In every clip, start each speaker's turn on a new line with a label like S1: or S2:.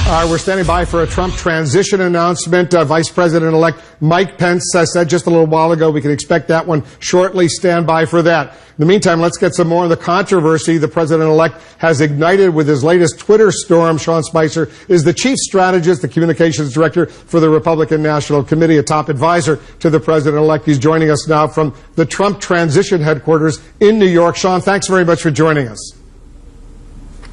S1: We're standing by for a Trump transition announcement. Vice President-elect Mike Pence said just a little while ago we can expect that one shortly. Stand by for that. In the meantime, let's get some more on the controversy the president-elect has ignited with his latest Twitter storm. Sean Spicer is the chief strategist, the communications director for the Republican National Committee, a top advisor to the president-elect. He's joining us now from the Trump transition headquarters in New York. Sean, thanks very much for joining us.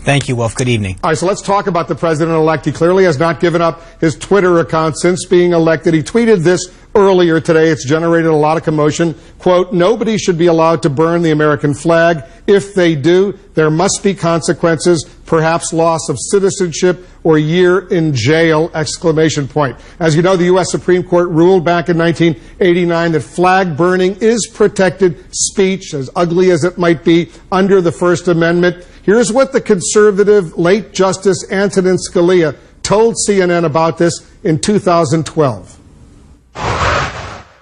S2: Thank you, Wolf. Good evening.
S1: All right, so let's talk about the president-elect. He clearly has not given up his Twitter account since being elected. He tweeted this earlier today. It's generated a lot of commotion. Quote, "Nobody should be allowed to burn the American flag. If they do, there must be consequences, perhaps loss of citizenship or a year in jail," exclamation point. As you know, the U.S. Supreme Court ruled back in 1989 that flag burning is protected speech, as ugly as it might be, under the First Amendment. Here's what the conservative late Justice Antonin Scalia told CNN about this in 2012.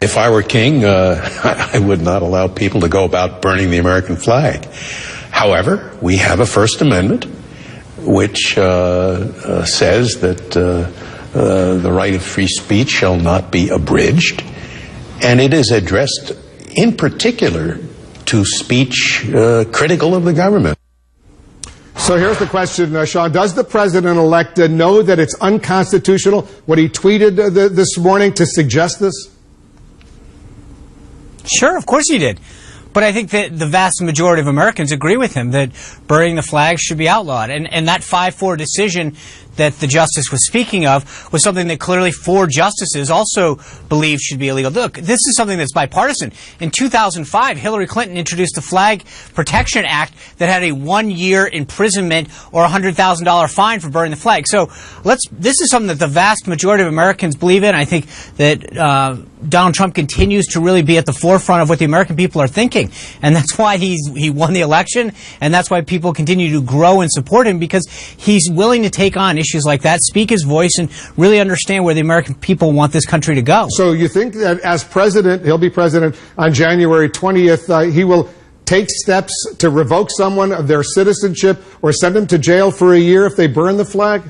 S3: If I were king, I would not allow people to go about burning the American flag. However, we have a First Amendment which says that the right of free speech shall not be abridged, and it is addressed in particular to speech critical of the government.
S1: So here's the question, Sean. Does the president-elect know that it's unconstitutional, what he tweeted this morning, to suggest this?
S2: Sure, of course he did. But I think that the vast majority of Americans agree with him that burning the flag should be outlawed. And that 5-4 decision that the justice was speaking of was something that clearly 4 justices also believe should be illegal. Look, this is something that's bipartisan. In 2005, Hillary Clinton introduced the Flag Protection Act that had a 1-year imprisonment or $100,000 fine for burning the flag. So this is something that the vast majority of Americans believe in. I think that Donald Trump continues to really be at the forefront of what the American people are thinking. And that's why he won the election, and that's why people continue to grow and support him, because he's willing to take on issues like that, speak his voice, and really understand where the American people want this country to go.
S1: So you think that as president, he'll be president on January 20th, he will take steps to revoke someone of their citizenship or send them to jail for a year if they burn the flag?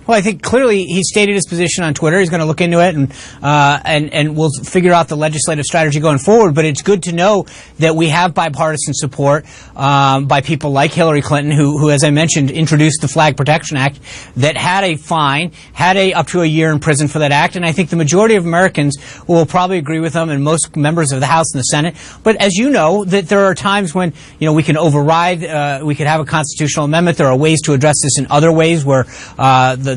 S2: Well, I think clearly he stated his position on Twitter. He's going to look into it, and we'll figure out the legislative strategy going forward. But it's good to know that we have bipartisan support by people like Hillary Clinton, who, as I mentioned, introduced the Flag Protection Act that had a fine, had up to a year in prison for that act. And I think the majority of Americans will probably agree with them, and most members of the House and the Senate. But as you know, that there are times when we can override, we could have a constitutional amendment. There are ways to address this in other ways where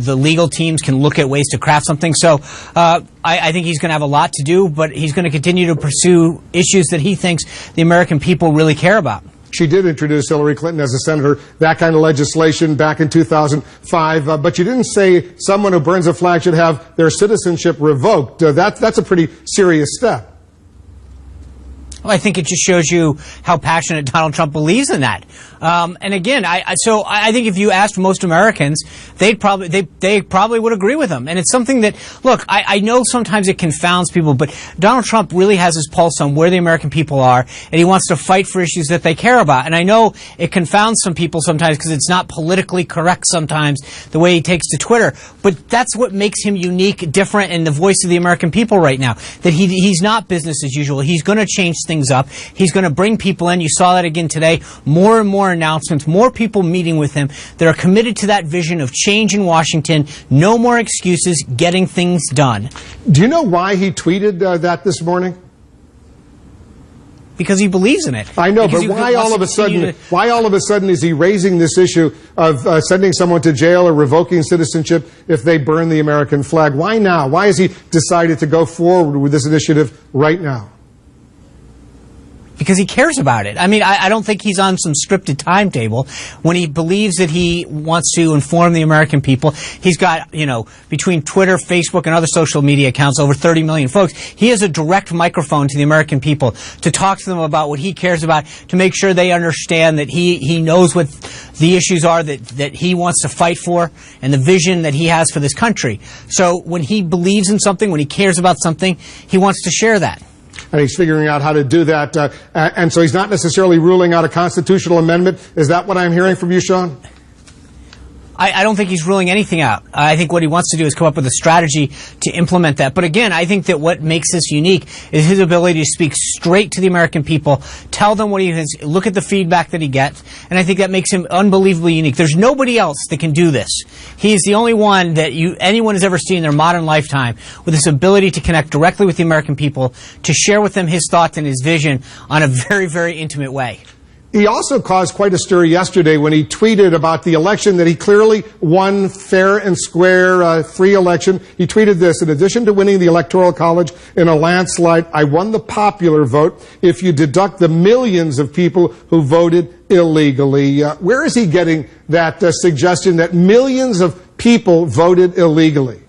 S2: the legal teams can look at ways to craft something. So I think he's going to have a lot to do, but he's going to continue to pursue issues that he thinks the American people really care about.
S1: She did introduce, Hillary Clinton, as a senator, that kind of legislation back in 2005, but you didn't say someone who burns a flag should have their citizenship revoked. That's a pretty serious step.
S2: Well, I think it just shows you how passionate Donald Trump believes in that. And again, I think if you asked most Americans, they probably would agree with him. And it's something that, look, I know sometimes it confounds people, but Donald Trump really has his pulse on where the American people are, and he wants to fight for issues that they care about. And I know it confounds some people sometimes because it's not politically correct sometimes the way he takes to Twitter. But that's what makes him unique, different, and the voice of the American people right now. That he's not business as usual. He's going to change things up. He's going to bring people in. You saw that again today. More and more announcements, more people meeting with him that are committed to that vision of change in Washington. No more excuses, getting things done.
S1: Do you know why he tweeted that this morning?
S2: Because he believes in it.
S1: I know, but why all of a sudden is he raising this issue of sending someone to jail or revoking citizenship if they burn the American flag? Why now? Why has he decided to go forward with this initiative right now?
S2: Because he cares about it. I mean, I don't think he's on some scripted timetable. When he believes that he wants to inform the American people, he's got, between Twitter, Facebook, and other social media accounts, over 30 million folks. He has a direct microphone to the American people to talk to them about what he cares about, to make sure they understand that he knows what the issues are that he wants to fight for and the vision that he has for this country. So when he believes in something, when he cares about something, he wants to share that.
S1: And he's figuring out how to do that. And so he's not necessarily ruling out a constitutional amendment. Is that what I'm hearing from you, Sean?
S2: I don't think he's ruling anything out. I think what he wants to do is come up with a strategy to implement that. But again, I think that what makes this unique is his ability to speak straight to the American people, tell them what he thinks, look at the feedback that he gets, and I think that makes him unbelievably unique. There's nobody else that can do this. He is the only one that anyone has ever seen in their modern lifetime with this ability to connect directly with the American people, to share with them his thoughts and his vision on a very, very intimate way.
S1: He also caused quite a stir yesterday when he tweeted about the election that he clearly won fair and square, free election. He tweeted this: in addition to winning the Electoral College in a landslide, I won the popular vote if you deduct the millions of people who voted illegally. Where is he getting that suggestion that millions of people voted illegally?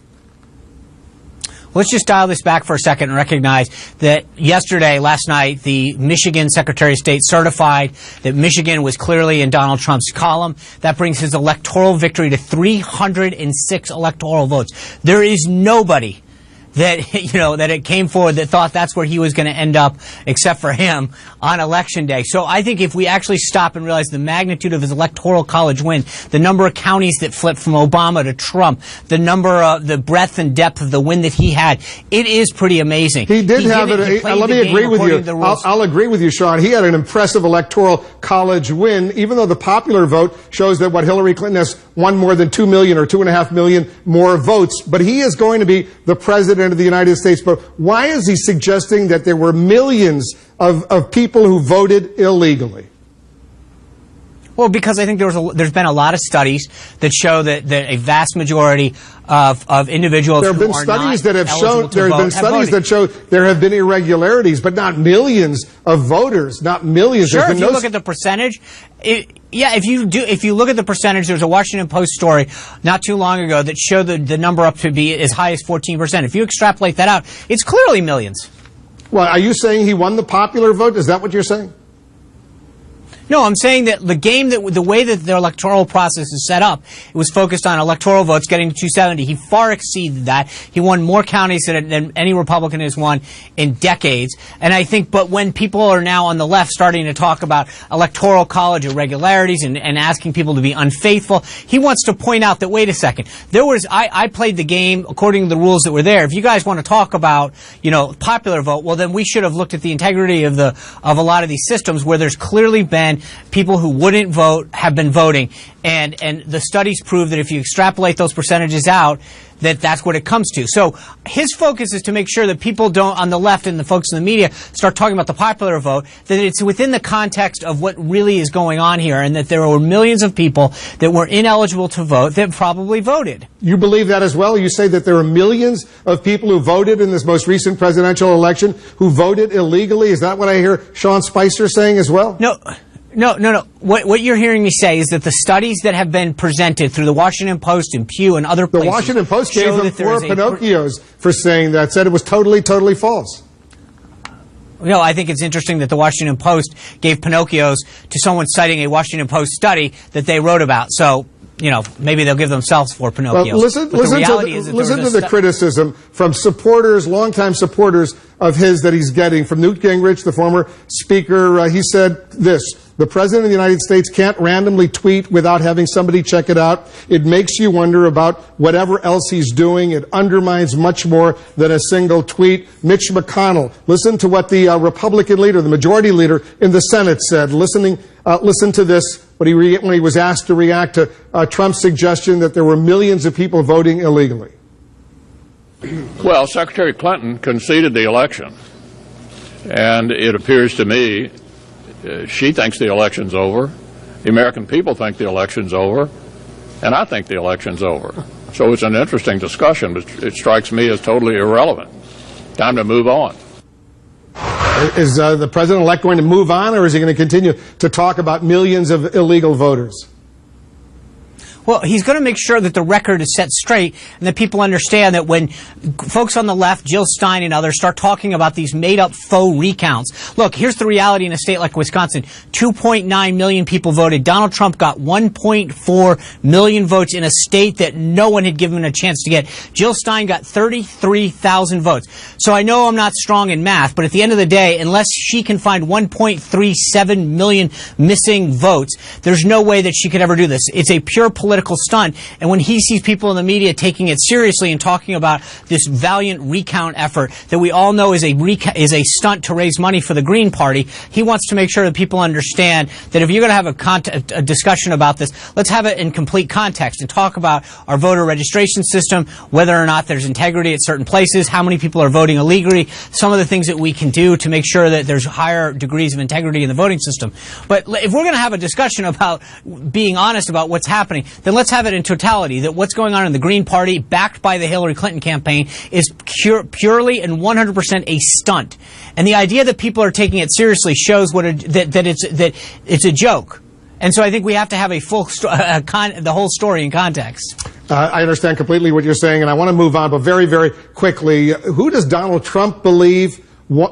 S2: Let's just dial this back for a second and recognize that last night, the Michigan Secretary of State certified that Michigan was clearly in Donald Trump's column. That brings his electoral victory to 306 electoral votes. There is nobody that it came forward that thought that's where he was going to end up, except for him, on Election Day. So I think if we actually stop and realize the magnitude of his Electoral College win, the number of counties that flipped from Obama to Trump, the breadth and depth of the win that he had, it is pretty amazing.
S1: He did have it. Let me agree with you. I'll agree with you, Sean. He had an impressive Electoral College win, even though the popular vote shows that Hillary Clinton has won more than 2 million or 2.5 million more votes. But he is going to be the president of the United States. But why is he suggesting that there were millions of people who voted illegally?
S2: Well, because I think there's been a lot of studies that show that a vast majority of individuals
S1: there have been studies that have shown there have been irregularities, but not millions of voters, not millions.
S2: Sure, if you look at the percentage, if you look at the percentage, there's a Washington Post story not too long ago that showed the number up to be as high as 14%. If you extrapolate that out, it's clearly millions.
S1: Well, are you saying he won the popular vote? Is that what you're saying?
S2: No, I'm saying that the way that the electoral process is set up, it was focused on electoral votes getting to 270. He far exceeded that. He won more counties than any Republican has won in decades. And I think, but when people are now on the left starting to talk about electoral college irregularities and asking people to be unfaithful, he wants to point out that, wait a second, I played the game according to the rules that were there. If you guys want to talk about, popular vote, well, then we should have looked at the integrity of a lot of these systems where there's clearly been people who wouldn't vote have been voting, and the studies prove that if you extrapolate those percentages out, that's what it comes to. So his focus is to make sure that people don't, on the left and the folks in the media, start talking about the popular vote, that it's within the context of what really is going on here, and that there were millions of people that were ineligible to vote that probably voted. You believe that as well? You say that there are millions of people who voted in this most recent presidential election who voted illegally? Is that what I hear Sean Spicer saying as well? No. What you're hearing me say is that the studies that have been presented through the Washington Post and Pew and other places... The Washington Post gave them 4 Pinocchios for saying that, said it was totally, totally false. No, I think it's interesting that the Washington Post gave Pinocchios to someone citing a Washington Post study that they wrote about. So, maybe they'll give themselves 4 Pinocchios. Well, listen to the criticism from supporters, longtime supporters of his that he's getting. From Newt Gingrich, the former speaker, he said this: the President of the United States can't randomly tweet without having somebody check it out. It makes you wonder about whatever else he's doing. It undermines much more than a single tweet. Mitch McConnell, listen to what the Republican leader, the majority leader in the Senate said. Listen to this, when he was asked to react to Trump's suggestion that there were millions of people voting illegally.
S4: Well, Secretary Clinton conceded the election, and it appears to me she thinks the election's over, the American people think the election's over, and I think the election's over. So it's an interesting discussion, but it strikes me as totally irrelevant. Time to move on.
S1: Is the president-elect going to move on, or is he going to continue to talk about millions of illegal voters? Well, he's going to make sure that the record is set straight and that people understand that when folks on the left, Jill Stein and others, start talking about these made-up faux recounts. Look, here's the reality in a state like Wisconsin. 2.9 million people voted. Donald Trump got 1.4 million votes in a state that no one had given a chance to get. Jill Stein got 33,000 votes. So I know I'm not strong in math, but at the end of the day, unless she can find 1.37 million missing votes, there's no way that she could ever do this. It's a pure political
S2: political stunt. And when he sees people in the media taking it seriously and talking about this valiant recount effort that we all know is a stunt to raise money for the Green Party, he wants to make sure that people understand that if you're going to have a discussion about this, let's have it in complete context and talk about our voter registration system, whether or not there's integrity at certain places, how many people are voting illegally, some of the things that we can do to make sure that there's higher degrees of integrity in the voting system. But if we're going to have a discussion about being honest about what's happening, then let's have it in totality, that what's going on in the Green Party, backed by the Hillary Clinton campaign, is purely and 100% a stunt. And the idea that people are taking it seriously shows that it's a joke. And so I think we have to have a full the whole story in context.
S1: I understand completely what you're saying, and I want to move on, but very, very quickly, who does Donald Trump believe?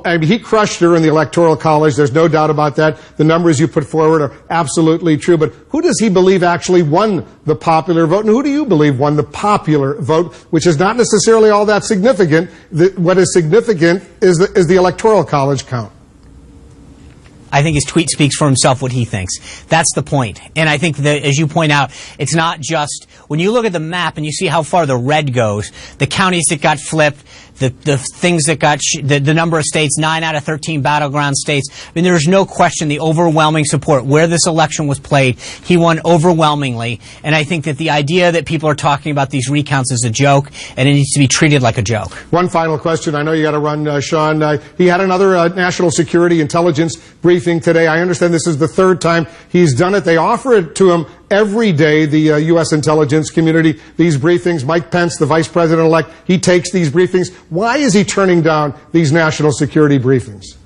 S1: I mean, he crushed her in the Electoral College. There's no doubt about that. The numbers you put forward are absolutely true. But who does he believe actually won the popular vote? And who do you believe won the popular vote, which is not necessarily all that significant? What is significant is the Electoral College count.
S2: I think his tweet speaks for himself what he thinks. That's the point. And I think that, as you point out, it's not just, when you look at the map and you see how far the red goes, the counties that got flipped, the things that got, the number of states, 9 out of 13 battleground states. I mean, there's no question the overwhelming support. Where this election was played, he won overwhelmingly. And I think that the idea that people are talking about these recounts is a joke, and it needs to be treated like a joke.
S1: One final question. I know you got to run, Sean. He had another national security intelligence briefing today. I understand this is the third time he's done it. They offer it to him every day, the U.S. intelligence community, these briefings. Mike Pence, the vice president-elect, he takes these briefings. Why is he turning down these national security briefings?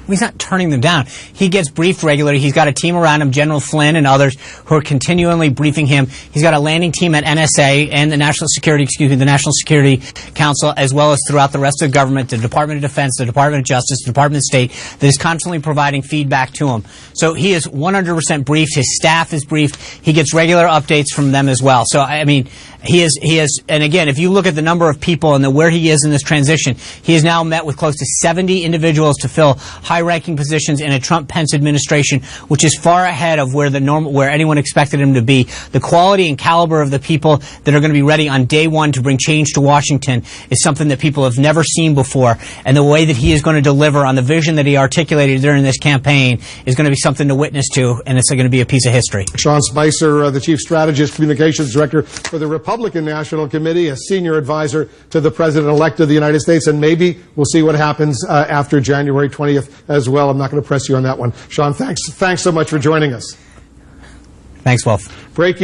S2: He's not turning them down. He gets briefed regularly. He's got a team around him, General Flynn and others, who are continually briefing him. He's got a landing team at NSA and the National Security Council, as well as throughout the rest of the government, the Department of Defense, the Department of Justice, the Department of State, that is constantly providing feedback to him. So he is 100% briefed. His staff is briefed. He gets regular updates from them as well. So, I mean, he is, and again, if you look at the number of people and where he is in this transition, he has now met with close to 70 individuals to fill high-ranking positions in a Trump-Pence administration, which is far ahead of where anyone expected him to be. The quality and caliber of the people that are going to be ready on day one to bring change to Washington is something that people have never seen before. And the way that he is going to deliver on the vision that he articulated during this campaign is going to be something to witness to, and it's going to be a piece of history.
S1: Sean Spicer, the Chief Strategist, Communications Director for the Republican National Committee, a senior advisor to the President-elect of the United States, and maybe we'll see what happens after January 20th as well. I'm not going to press you on that one. Sean, thanks so much for joining us.
S2: Thanks, Wolf.
S1: Breaking